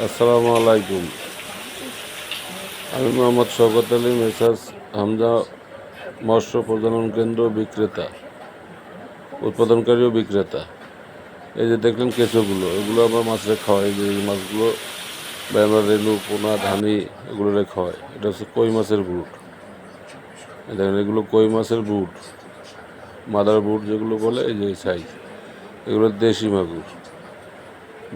আসসালামু আলাইকুম। আমি মোহাম্মদ শওকত আলী, মেসার্স হামজা মৎস্য প্রজনন কেন্দ্র বিক্রেতা, উৎপাদনকারী ও বিক্রেতা। এই যে দেখলেন কেঁচোগুলো, এগুলো আমরা মাছের খাওয়াই। এই যে এই মাছগুলো বা আমরা রেনু, পোনা, ধানি এগুলো খাওয়াই। এটা হচ্ছে কই মাছের ব্রুড। দেখেন এগুলো কই মাছের ব্রুড, মাদার ব্রুড যেগুলো বলে, এই যে সাইজ। এগুলো দেশি মাগুর।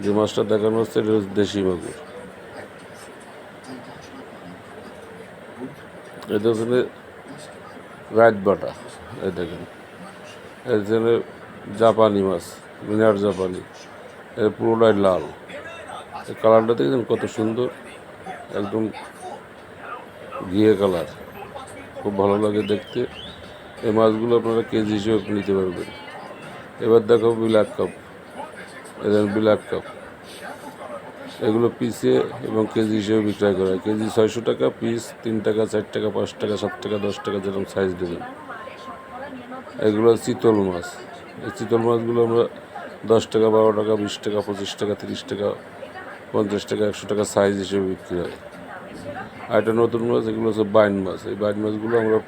যে মাছটা দেখানো হচ্ছে এটা হচ্ছে দেশি মাগুর। এটা হচ্ছে রাইট বাটা। এই দেখেন এখানে জাপানি মাছ, মিনার জাপানি। এর পুরোটাই লাল। এই কালারটা দেখছেন কত সুন্দর, একদম ঘিয়ে কালার, খুব ভালো লাগে দেখতে। এই মাছগুলো আপনারা কেজি হিসেবে নিতে পারবেন। এবার দেখো ব্ল্যাক কাপ। এদের ব্ল্যাক কাপ এগুলো পিসে এবং কেজি হিসেবে বিক্রয় করা হয়। কেজি 600 টাকা, পিস 3 টাকা, 4 টাকা, 5 টাকা, 7 টাকা, 10 টাকা, যেরকম সাইজ দেবেন। এগুলো চিতল মাছ। এই চিতল মাছগুলো আমরা 10 টাকা, 12 টাকা, 20 টাকা, 25 টাকা, 30 টাকা, 50 টাকা, 100 টাকা সাইজ হিসেবে বিক্রি হয়। আর একটা নতুন মাছ, এগুলো হচ্ছে বাইন মাছ। এই বাইন মাছগুলো আমরা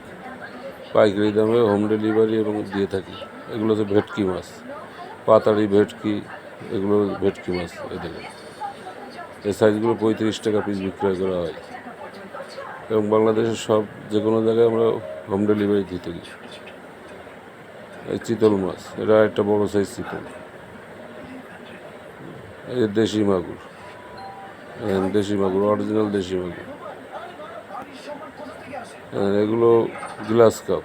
পাইকারি দামে হোম ডেলিভারি এবং দিয়ে থাকি। এগুলো হচ্ছে ভেটকি মাছ, পাতাড়ি ভেটকি, এগুলো ভেটকি মাছ। এই দেখেন এই সাইজগুলো 35 টাকা পিস বিক্রয় করা হয় এবং বাংলাদেশের সব যে কোনো জায়গায় আমরা হোম ডেলিভারি দিয়ে থাকি। এই চিতল মাছ, এটা একটা বড় সাইজ চিতল। এই দেশি মাগুর, দেশি মাগুর, অরিজিনাল দেশি মাগুর। এগুলো গ্লাস কাপ।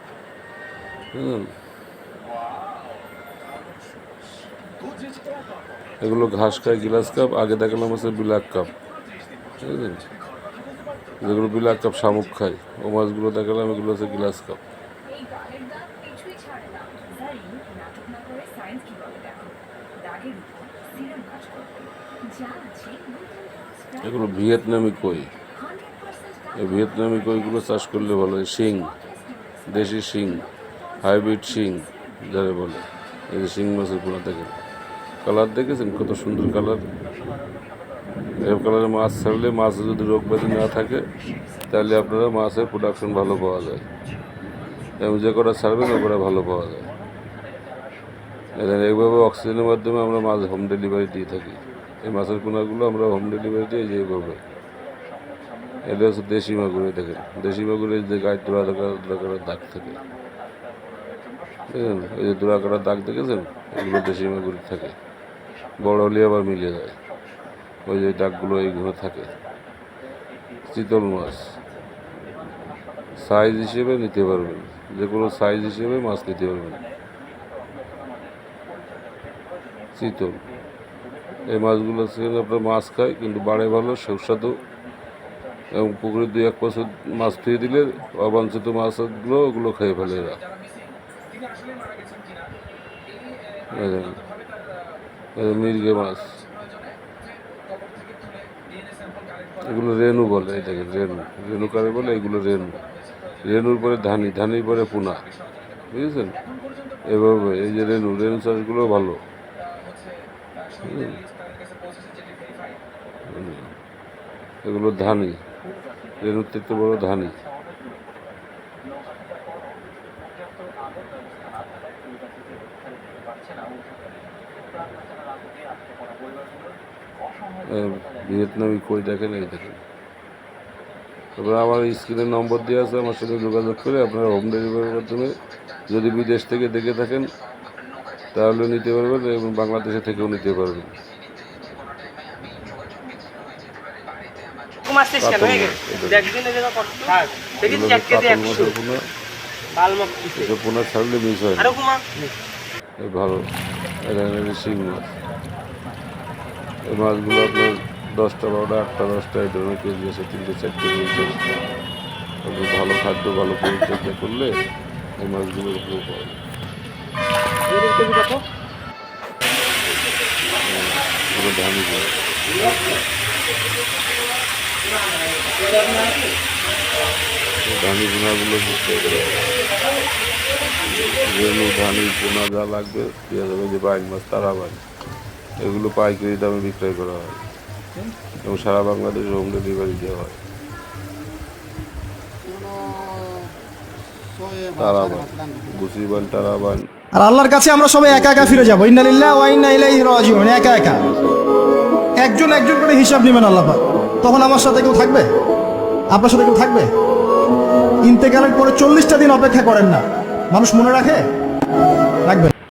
এগুলো ঘাস খায় গ্লাস কাপ। আগে দেখালাম হচ্ছে ব্ল্যাক কাপ, বুঝলেন, যেগুলো ব্ল্যাক কাপ শামুক খায়, ও মাছগুলো দেখালাম। এগুলো হচ্ছে গ্লাস কাপ। এগুলো ভিয়েতনামি কই। এই ভিয়েতনামি কইগুলো চাষ করলে ভালো হয়। শিং, দেশি শিং, হাইব্রিড শিং যারা বলে। এই যে শিং মাছের পোনা দেখেন, কালার দেখেছেন কত সুন্দর কালার। এরকম কালারের মাছ ছাড়লে, মাছ যদি রোগ ব্যাধি না থাকে, তাহলে আপনারা মাছের প্রোডাকশন ভালো পাওয়া যায় এবং যে কটা ছাড়বেন ও কটা ভালো পাওয়া যায়। এইভাবে অক্সিজেনের মাধ্যমে আমরা মাছ হোম ডেলিভারি দিয়ে থাকি। এই মাছের পোনাগুলো আমরা হোম ডেলিভারি দিই যেভাবে। এটা হচ্ছে দেশি মাগুরে। দেখেন দেশি মাগুরের যে গায়ে দোড়া দাগ থাকে, দেখেন এই যে দোড়া কাটার দাগ দেখেছেন, এগুলো দেশি মাগুর থাকে। বড় হলে আবার মিলে যায়, ওই যে দাগগুলো এইগুলো থাকে। চিতল মাছ সাইজ হিসেবে নিতে পারবেন, যে কোনো সাইজ হিসেবে মাছ নিতে পারবেন। চিতল এই মাছগুলো সেখানে আপনার মাছ খায়, কিন্তু বাড়ে ভালো, সুস্বাদু এবং পুকুরে 2-1 বছর মাছ ধুয়ে দিলে অবাঞ্ছিত মাছগুলো ওগুলো খেয়ে ফেলে এরা। মির্গে মাছ, এগুলো রেনু বলে। এই দেখেন রেনু, রেনু কারে বলে, এগুলো রেনু। রেনুর পরে ধানি, ধানির পরে পোনা, বুঝেছেন। এভাবে এই যে রেনু, রেনু চাষগুলো ভালো। এগুলো ধানি, রেনুর থেকে বড় ধানি। ভিয়েতনামি কই দেখেন, এই দেখেন। তারপরে আমার স্ক্রিনে নম্বর দেওয়া আছে, আমার সাথে যোগাযোগ করে আপনারা হোম ডেলিভারির মাধ্যমে যদি বিদেশ থেকে দেখে থাকেন তাহলে নিতে পারবেন এবং বাংলাদেশে থেকেও নিতে পারবেন। পোনা ছাড়লে মিস হয় না, ভালো। শিং মাছ, এই মাছগুলো আপনার 10টা, 12টা, 8টা, 10টা এই ধরনের কেজি আছে, 3টে, 4টে, 5টে। আপনার ভালো খাদ্য, ভালো পরিচর্যা করলে এই মাছগুলোর উপরে পাওয়া যায়। ধানি ধানি পোনাগুলো রেনু, ধানি পোনা যা লাগবে দেওয়া যাবে। যে বাইন মাছ, তারা বাইন, এগুলো পাইকারি দামে বিক্রয় করা হয়। এবং সারা বাংলাদেশে হোম ডেলিভারি দেওয়া হয়। তারাবান, গুসিবান, তারাবান। আর আল্লাহর কাছে আমরা সবাই একা একা ফিরে যাবো, ইন্না লিল্লাহি ওয়া ইন্না ইলাইহি রাজিউন। একা একা একজন একজন করে হিসাব নেবেন আল্লাহ পাক। তখন আমার সাথে কেউ থাকবে? আপনার সাথে কেউ থাকবে? ইন্তেকালের পরে 40টা দিন অপেক্ষা করেন না, মানুষ মনে রাখে? রাখবেন।